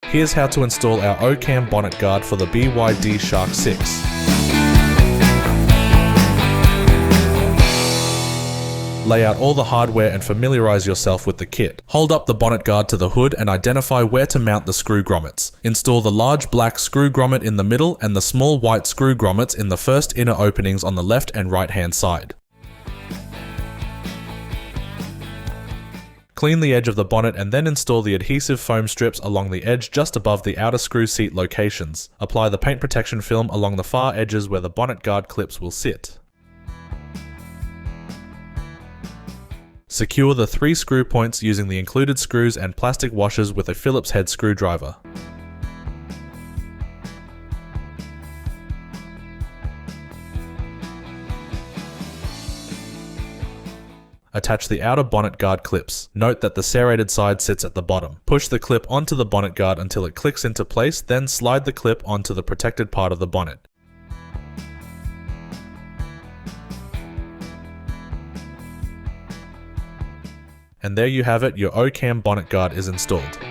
Here's how to install our OCAM Bonnet Guard for the BYD Shark 6. Lay out all the hardware and familiarize yourself with the kit. Hold up the bonnet guard to the hood and identify where to mount the screw grommets. Install the large black screw grommet in the middle and the small white screw grommets in the first inner openings on the left and right hand side. Clean the edge of the bonnet and then install the adhesive foam strips along the edge just above the outer screw seat locations. Apply the paint protection film along the far edges where the bonnet guard clips will sit. Secure the 3 screw points using the included screws and plastic washers with a Phillips head screwdriver. Attach the outer bonnet guard clips. Note that the serrated side sits at the bottom. Push the clip onto the bonnet guard until it clicks into place, then slide the clip onto the protected part of the bonnet. And there you have it, your OCAM Bonnet Guard is installed.